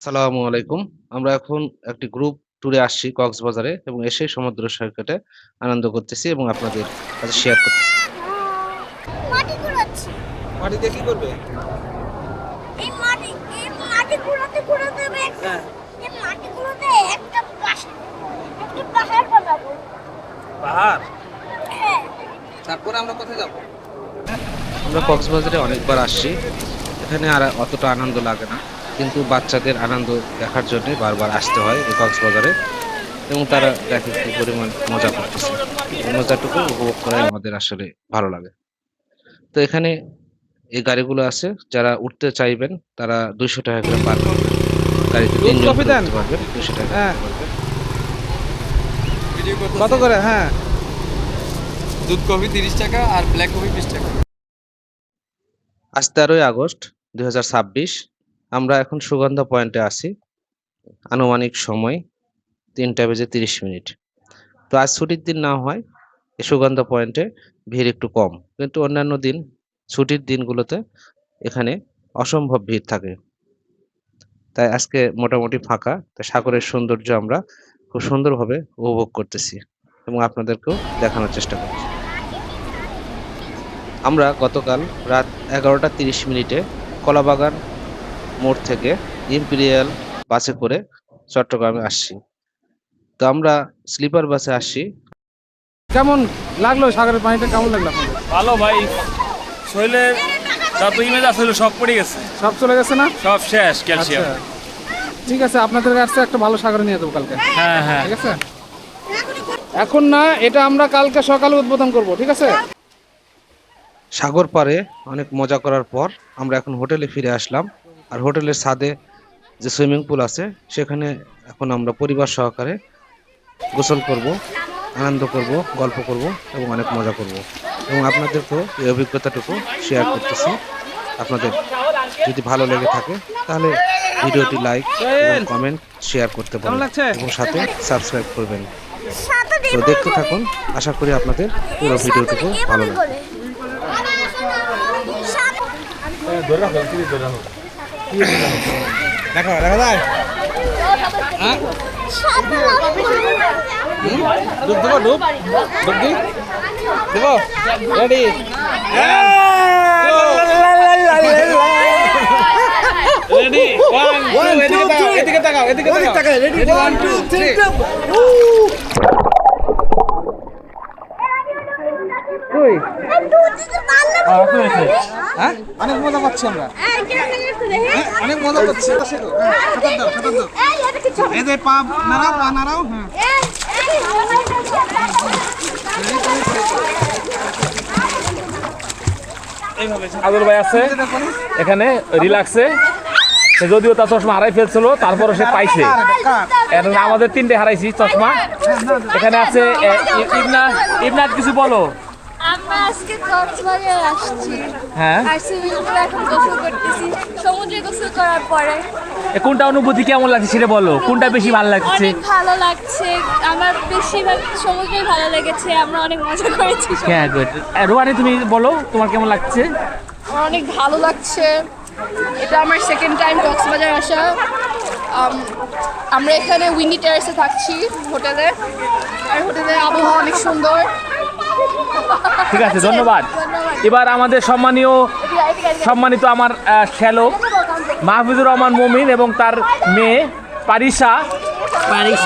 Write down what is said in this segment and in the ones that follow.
সালামু আলাইকুম। আমরা এখন একটি গ্রুপ ট্যুরে আসছি কক্সবাজারে এবং এসে সমুদ্র সৈকতে আনন্দ করতেছি এবং আপনাদের কাছে শেয়ার করতেছি। মাটি কুড়াচ্ছি। মাটি দিয়ে কি করবে? এই মাটি কুড়াতে কুড়াতে আমি হ্যাঁ। এই মাটি কুড়াতে একটা পাহাড় বানাবো। পাহাড়। হ্যাঁ। তারপরে আমরা কোথায় যাব? আমরা কক্সবাজারে অনেকবার আসছি। এখানে আর অতটা আনন্দ লাগে না। কিন্তু বাচ্চাদের আনন্দ দেখার জন্য বারবার আসতে হয় এই কক্সবাজারে এবং তারা দেখে কি পরিমাণ মজা করতেছে। এই মজাটুকু উপভোগ করাই আমাদের আসলে ভালো লাগে। তো এখানে এই গাড়িগুলো আছে, যারা উঠতে চাইবেন তারা 200 টাকা করে পার গাড়িতে দুধ 3 জন কফি করে দেন? উঠতে পারবেন, 200 টাকা হ্যাঁ। উঠতে পারবেন। কত করে? হ্যাঁ। দুধ কফি 30 টাকা আর ব্ল্যাক কফি 20 টাকা। আজ 13ই আগস্ট 2026। আমরা এখন সুগন্ধা পয়েন্টে আছি। আনুমানিক সময় 3:30। তো আজ ছুটির দিন না হয় এই সুগন্ধা পয়েন্টে ভিড় একটু কম, কিন্তু অন্যান্য দিন ছুটির দিনগুলোতে এখানে অসম্ভব ভিড় থাকে। তাই আজকে মোটামুটি ফাঁকা। তাই সাগরের সৌন্দর্য আমরা খুব সুন্দরভাবে উপভোগ করতেছি এবং আপনাদেরকেও দেখানোর চেষ্টা করছি। আমরা গতকাল রাত 11:30 কলাবাগান মোড় থেকে ইম্পেরিয়াল বাসে করে চট্টগ্রামে আসছি। তো আমরা স্লিপার বাসে আসছি। কেমন লাগলো সাগরের পানিটা? কেমন লাগলো আপনাদের? ভালো ভাই, শরীরের যত ইমেজ আসলে সব পড়ে গেছে, সব চলে গেছে না? সব শেষ ক্যালসিয়াম। আচ্ছা, ঠিক আছে, আপনাদের কাছে একটা ভালো সাগরে নিয়ে যাবো কালকে। হ্যাঁ হ্যাঁ, ঠিক আছে, এখন না, এটা আমরা কালকে সকালে উদ্বোধন করব। ঠিক আছে। সাগর পাড়ে অনেক মজা করার পর আমরা এখন হোটেলে ফিরে আসলাম। আর হোটেলের ছাদে যে সুইমিং পুল আছে সেখানে এখন আমরা পরিবার সহকারে গোসল করব, আনন্দ করব, গল্প করব এবং অনেক মজা করব এবং আপনাদেরকেও এই অভিজ্ঞতাটুকু শেয়ার করতেছি। আপনাদের যদি ভালো লেগে থাকে তাহলে ভিডিওটি লাইক এবং কমেন্ট শেয়ার করতে পারেন এবং সাথে সাবস্ক্রাইব করবেন। তো দেখতে থাকুন, আশা করি আপনাদের পুরো ভিডিওটুকু ভালো লাগবে। দেখা যায়। ডুব দেবো, ডুব দি দেবো। রেডি? রেডি? এদিকে তাকাও, এদিকে তাকাও। রেডি? 1 2 3। কই? হ্যাঁ, অনেক মজা পাচ্ছি আমরা। অনেক মজা পাচ্ছি। সাঁতার দাও, সাঁতার দাও। এই যে পা নাড়াও, পা নাড়াও। হ্যাঁ, আদুল ভাই আছে এখানে রিল্যাক্সে, যদিও তার চশমা হারাই ফেলছিল তারপরও সে পাইছে। এখন আমাদের 3টে হারাইছি চশমা। এখানে আছে ইবনাথ, কিছু বলো। আমরা আজকে কক্সবাজার আসছি। হ্যাঁ, আর সুইমিং পুলে এখন গোসল করতেছি। সমুদ্রে গোসল করার পরে কোনটা অনুভূতি কেমন লাগছে সেটা বলো, কোনটা বেশি ভালো লাগছে? অনেক ভালো লাগছে। আমার বেশিরভাগ সমুদ্রে ভালো লেগেছে। আমরা অনেক মজা করেছি। হ্যাঁ, গুড। রোহানি, তুমি বলো তোমার কেমন লাগছে? অনেক ভালো লাগছে। এটা আমার সেকেন্ড টাইম কক্সবাজার আসা। আমরা এখানে উইন্ডি টেরাসে থাকছি হোটেলে। আর হোটেলের আবহাওয়া অনেক সুন্দর। ঠিক আছে, ধন্যবাদ। এবার আমাদের সম্মানিত আমার শ্যালক মাহফুজুর রহমান মমিন এবং তার মেয়ে পারিশা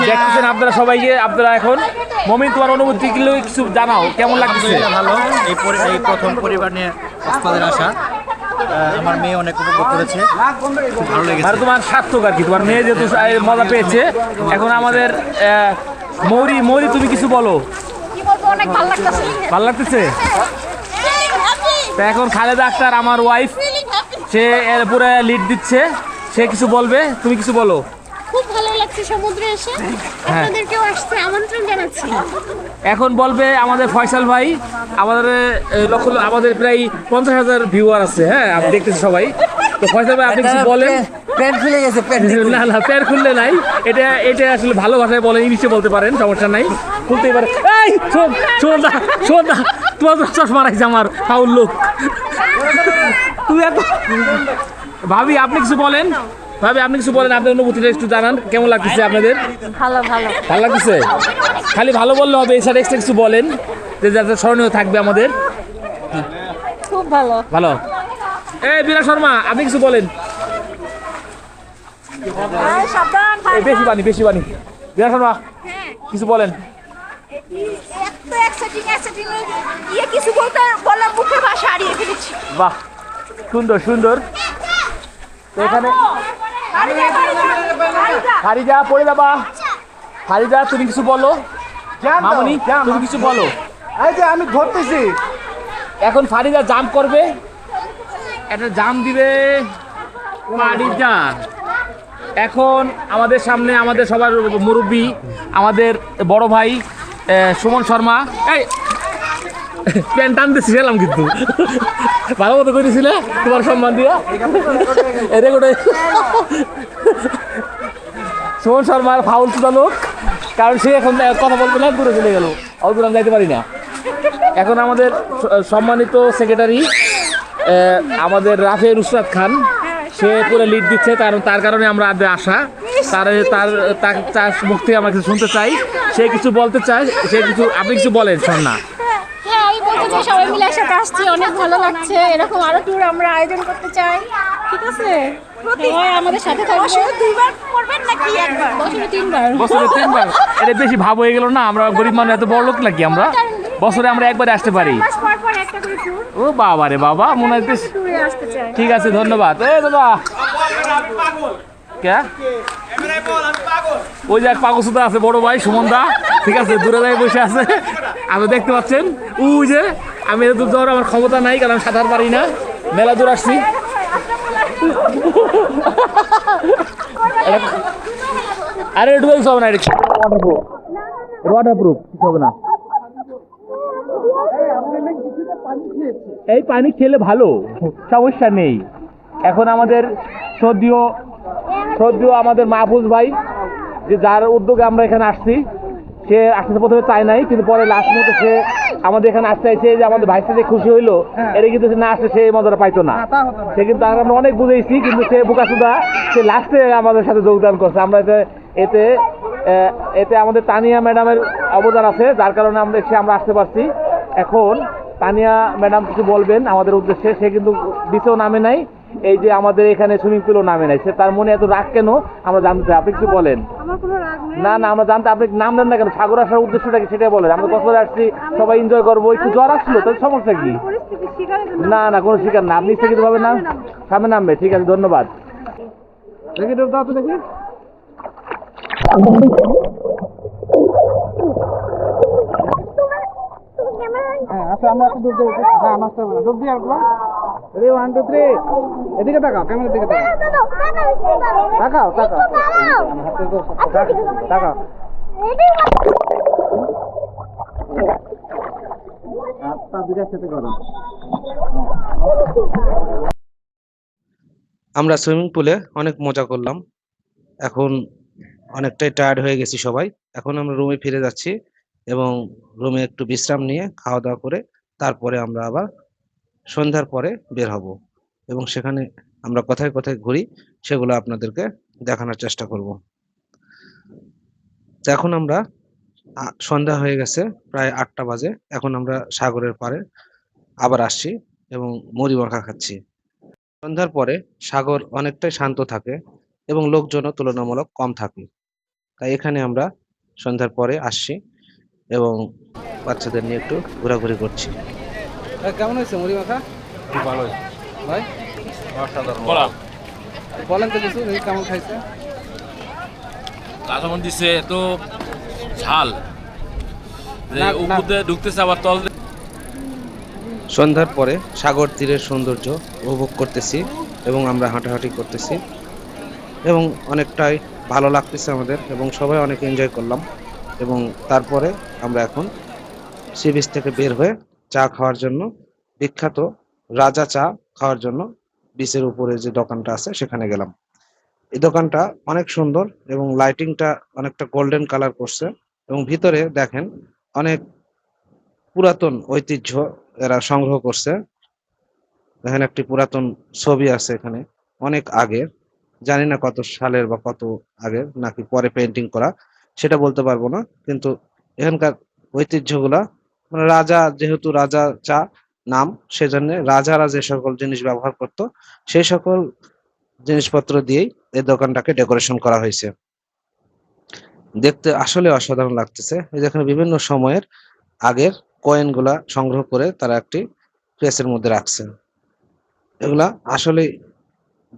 দেখতেছেন আপনারা সবাইকে। আপনারা এখন মমিন, তোমার অনুভূতি কিছু জানাও, কেমন লাগছে? ভালো। এই প্রথম পরিবার নিয়ে কক্সবাজার আসা, আমার মেয়ে অনেক উপভোগ করেছে, খুব ভালো লেগেছে। আর তোমার সার্থক আর কি, তোমার মেয়ে যেহেতু মজা পেয়েছে। এখন আমাদের মৌরি, তুমি কিছু বলো। কি বলবো, অনেক ভালো লাগতেছে। ভালো লাগতেছে? তা এখন খালেদা আক্তার আমার ওয়াইফ, সে এর পুরো লিড দিচ্ছে, সে কিছু বলবে, তুমি কিছু বলো। খুব ভালো লাগছে সমুদ্রে এসে। আপনাদেরকেও আসতে আমন্ত্রণ জানাচ্ছি। এখন বলবে আমাদের ফয়সাল ভাই। আমাদের প্রায় 50,000 ভিউয়ার আছে। হ্যাঁ, আপনি দেখতেছি সবাই। তো ফয়সাল ভাই, আপনি কিছু বলেন। প্যান্ট খুলে গেছে, না, প্যান্ট খুললে নাই। এটা আসলে ভালো ভাষায় বলেন, ইংলিশে বলতে পারেন, সমস্যা নাই, খুলতেই পারে। এই শোন না, তোমার চশমা রাখছে আমার ফাউল লোক। তুই এত ভাবি, আপনি কিছু বলেন। ভাবি আপনি কিছু বলেন, আপনার অনুভূতিটা একটু জানান, কেমন লাগতেছে আপনাদের? ভালো ভালো। ভালো লাগতেছে? খালি ভালো বললে হবে, এছাড়া এক্সট্রা কিছু বলেন যে যাতে স্মরণীয় থাকবে আমাদের। খুব ভালো। ভালো। এই বিরা শর্মা আপনি কিছু বলেন। সাবধান। বেশি বানি বেশি বানি। বিরা শর্মা কিছু বলেন। কিছু বলতে বললাম, মুখে ভাষা হারিয়ে ফেলেছি। বাহ, সুন্দর সুন্দর। তো এখানে হারিজা পড়ে যাবা। হারিজা তুমি কিছু বলো। মামনি তুমি কিছু বলো। এই যে আমি ধরতেছি। এখন ফারিদা জাম্প করবে, একটা জাম্প দিবে ফারিদা। এখন আমাদের সামনে আমাদের সবার মুরব্বী, আমাদের বড় ভাই সুমন শর্মা। এই প্যান্ট টানতে শিখালাম কিন্তু ভালো মতো করেছিলে তোমার সম্মান দিয়া রেকর্ড। সুমন শর্মার ফাউল লোক, কারণ সে এখন কথা বলবে না, দূরে চলে গেল, অত দূর আমি যাইতে পারি না। এখন আমাদের সম্মানিত সেক্রেটারি আমাদের রাফে নুসরাত খান, সে পুরো লিড দিচ্ছে, কারণ তার কারণে আমরা আগে আসা। তার মুখ থেকে আমরা কিছু শুনতে চাই, সে কিছু বলতে চায়, সে কিছু, আপনি কিছু বলেন শোনা। হ্যাঁ, আমি বলতে চাই সবাই মিলে একসাথে আসছি, অনেক ভালো লাগছে। এরকম আরো ট্যুর আমরা আয়োজন করতে চাই, ঠিক আছে? সবাই আমাদের সাথে থাকবে। বছরে 2বার করবেন নাকি একবার? বছরে 3বার। বছরে 3বার? এটা বেশি ভাব হয়ে গেল না? আমরা গরিব মানুষ এত বড় লোক নাকি আমরা? বছরে আমরা একবারে আসতে পারি। মাস পর পর একটা করে ট্যুর ও বাবা রে বাবা, মনে হয় ট্যুরে আসতে চাই। ঠিক আছে, ধন্যবাদ। এই দাদা কে ওই যে এক পাগল সুদা আছে, বড় ভাই সুমন দা, ঠিক আছে, দূরে দাঁড়িয়ে বসে আছে, আপনি দেখতে পাচ্ছেন। ওই যে আমি এত দূর যাওয়ার আমার ক্ষমতা নাই, কারণ আমি সাঁতার পারি না, মেলা দূর আসছি। আরে একটু কিছু হবে না, এটা ওয়াটারপ্রুফ, কিছু হবে না। এই পানি খেলে ভালো, সমস্যা নেই। এখন আমাদের শ্রদ্ধেয় আমাদের মাহফুজ ভাই, যে যার উদ্যোগে আমরা এখানে আসছি, সে আসতে প্রথমে চায় নাই, কিন্তু পরে লাস্ট মতো সে আমাদের এখানে আসতে চাইছে, যে আমাদের ভাইসে যে খুশি হইলো, এটা কিন্তু সে না আসলে সে এই মজাটা পাইতো না। সে কিন্তু আমরা অনেক বুঝেছি, কিন্তু সে বোকাচোদা, সে লাস্টে আমাদের সাথে যোগদান করছে। আমরা এতে আমাদের তানিয়া ম্যাডামের অবদান আছে, যার কারণে আমরা আসতে পারছি। এখন তানিয়া ম্যাডাম কিছু বলবেন আমাদের উদ্দেশ্যে। সে কিন্তু বিচেও নামে নাই, এই যে আমাদের এখানে সুইমিং পুলও নামে নাই। সে তার মনে এত রাগ কেন আমরা জানতে চাই, আপনি কিছু বলেন। না না, আমরা জানতে, আপনি নাম দেন না কেন, সাগর আসার উদ্দেশ্যটা কি সেটাই বলেন। আমরা কক্সবাজারে আসছি, সবাই এনজয় করবো, একটু জ্বর আসছিল, তাহলে সমস্যা কি? না না, কোনো শিকার না, আপনি ইচ্ছাকৃতভাবে নাম সামনে নামবে। ঠিক আছে, ধন্যবাদ। দেখি দাও তো দেখি। হ্যাঁ আচ্ছা, আমরা একটু ডুব দেবো। হ্যাঁ, নষ্ট হবে না, ডুব দিয়ে আসবো। রে 1 2 3, এদিকে তাকাও, ক্যামেরার দিকে তাকাও, তাকাও তাকাও তাকাও। আচ্ছা, দুইটার সাথে করো। আমরা সুইমিং পুলে অনেক মজা করলাম, এখন অনেকটাই টায়ার্ড হয়ে গেছি সবাই। এখন আমরা রুমে ফিরে যাচ্ছি এবং রুমে একটু বিশ্রাম নিয়ে খাওয়া দাওয়া করে তারপরে আমরা আবার সন্ধ্যার পরে বের হব এবং সেখানে আমরা কোথায় কোথায় ঘুরি সেগুলো আপনাদেরকে দেখানোর চেষ্টা করব। তো এখন আমরা সন্ধ্যা হয়ে গেছে, প্রায় 8টা বাজে। এখন আমরা সাগরের পাড়ে আবার আসছি এবং মুড়ি মাখা খাচ্ছি। সন্ধ্যার পরে সাগর অনেকটাই শান্ত থাকে এবং লোকজনও তুলনামূলক কম থাকে, তাই এখানে আমরা সন্ধ্যার পরে আসছি এবং বাচ্চাদের নিয়ে একটু ঘোরাঘুরি করছি। কেমন হয়েছে মুড়ি মাখা? ভালো ভাই অসাধারণ। বলেন তো কিছু, দেখি কেমন খাইছে। কাঁচামন দিছে তো ঝাল, উপরে ঢুকতেছে আবার তল। সন্ধ্যার পরে সাগর তীরের সৌন্দর্য উপভোগ করতেছি এবং আমরা হাঁটাহাঁটি করতেছি এবং অনেকটাই ভালো লাগতেছে আমাদের এবং সবাই অনেক এনজয় করলাম। এবং তারপরে আমরা এখন সি বিচ থেকে বের হয়ে চা খাওয়ার জন্য, বিখ্যাত রাজা চা খাওয়ার জন্য বিচের উপরে যে দোকানটা আছে সেখানে গেলাম। এই দোকানটা অনেক সুন্দর এবং লাইটিংটা অনেকটা গোল্ডেন কালার করছে এবং ভিতরে দেখেন অনেক পুরাতন ঐতিহ্য এরা সংগ্রহ করছে। দেখেন একটি পুরাতন ছবি আছে এখানে, অনেক আগের, জানি না কত সালের বা কত আগের নাকি পরে পেন্টিং করা, সেটা বলতে পারবো না। কিন্তু এখানকার ঐতিহ্যগুলা, মানে রাজা, যেহেতু রাজা চা নাম, সেজন্য রাজারা যে সকল জিনিস ব্যবহার করত সেই সকল জিনিসপত্র দিয়েই এই দোকানটাকে ডেকোরেশন করা হয়েছে। দেখতে আসলে অসাধারণ লাগতেছে। এই যেখানে বিভিন্ন সময়ের আগের কয়েন গুলা সংগ্রহ করে তারা একটি প্রেসের মধ্যে রাখছে। এগুলা আসলে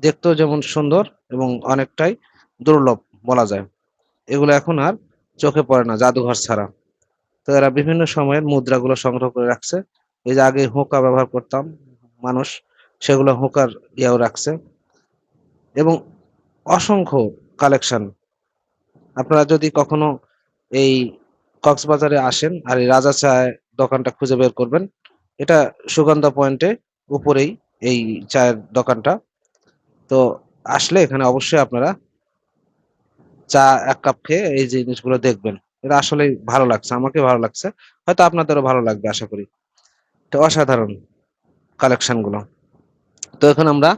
দেখতেও যেমন সুন্দর এবং অনেকটাই দুর্লভ বলা যায়। এগুলো এখন আর চোখে পড়ে না জাদুঘর ছাড়া। তো এরা বিভিন্ন সময়ের মুদ্রাগুলো সংগ্রহ করে রাখছে। এই যে আগে হোঁকা ব্যবহার করতাম মানুষ, সেগুলো হোঁকার ইয়াও রাখছে এবং অসংখ্য কালেকশন। আপনারা যদি কখনো এই কক্সবাজারে আসেন আর এই রাজা চায় দোকানটা খুঁজে বের করবেন, এটা সুগন্ধা পয়েন্টে উপরেই এই চায়ের দোকানটা। তো আসলে এখানে অবশ্যই আপনারা চা এক কাপ খেয়ে এই জিনিসগুলো দেখবেন। এটা আসলেই ভালো লাগছে, আমাকে ভালো লাগছে, হয়তো আপনাদেরও ভালো লাগবে আশা করি। তো অসাধারণ কালেকশন গুলো। তো এখন আমরা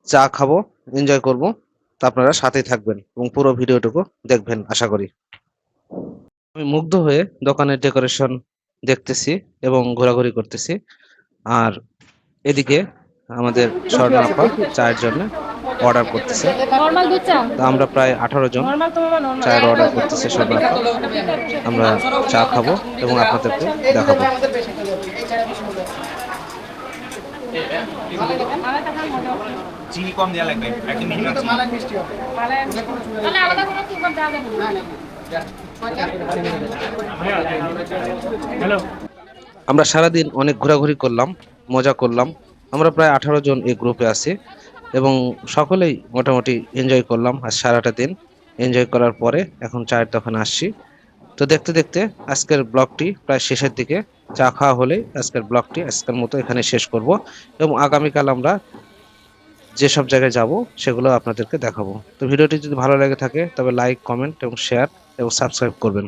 চা খাবো, এনজয় করব। তো আপনারা সাথেই থাকবেন এবং পুরো ভিডিওটুকু দেখবেন আশা করি। আমি মুগ্ধ হয়ে দোকানের ডেকোরেশন দেখতেছি এবং ঘোরাঘুরি করতেছি। আর এদিকে আমাদের স্বর্ণা আপা চায়ের জন্য অর্ডার করতেছে। নরমাল দুধ চা, তো আমরা প্রায় 18 জন নরমাল তো নরমাল। চায়ের অর্ডার করতেছে স্বর্ণা আপা। আমরা চা খাবো এবং আপনাদেরকে দেখাবো। চিনি কম দেওয়া লাগবে, একদম মিনিমাম তাহলে আলাদা করে কি করতে হবে? আমরা সারাদিন অনেক ঘোরাঘুরি করলাম, মজা করলাম। আমরা প্রায় 18 জন এই গ্রুপে আছি এবং সকলেই মোটামুটি এনজয় করলাম। আর সারাটা দিন এনজয় করার পরে এখন চায়ের দোকানে আসছি। তো দেখতে দেখতে আজকের ব্লগটি প্রায় শেষের দিকে। চা খাওয়া হলেই আজকের ব্লগটি আজকের মতো এখানে শেষ করব এবং আগামীকাল আমরা যেসব জায়গায় যাব সেগুলো আপনাদেরকে দেখাবো। তো ভিডিওটি যদি ভালো লেগে থাকে তবে লাইক, কমেন্ট এবং শেয়ার এবং সাবস্ক্রাইব করবেন।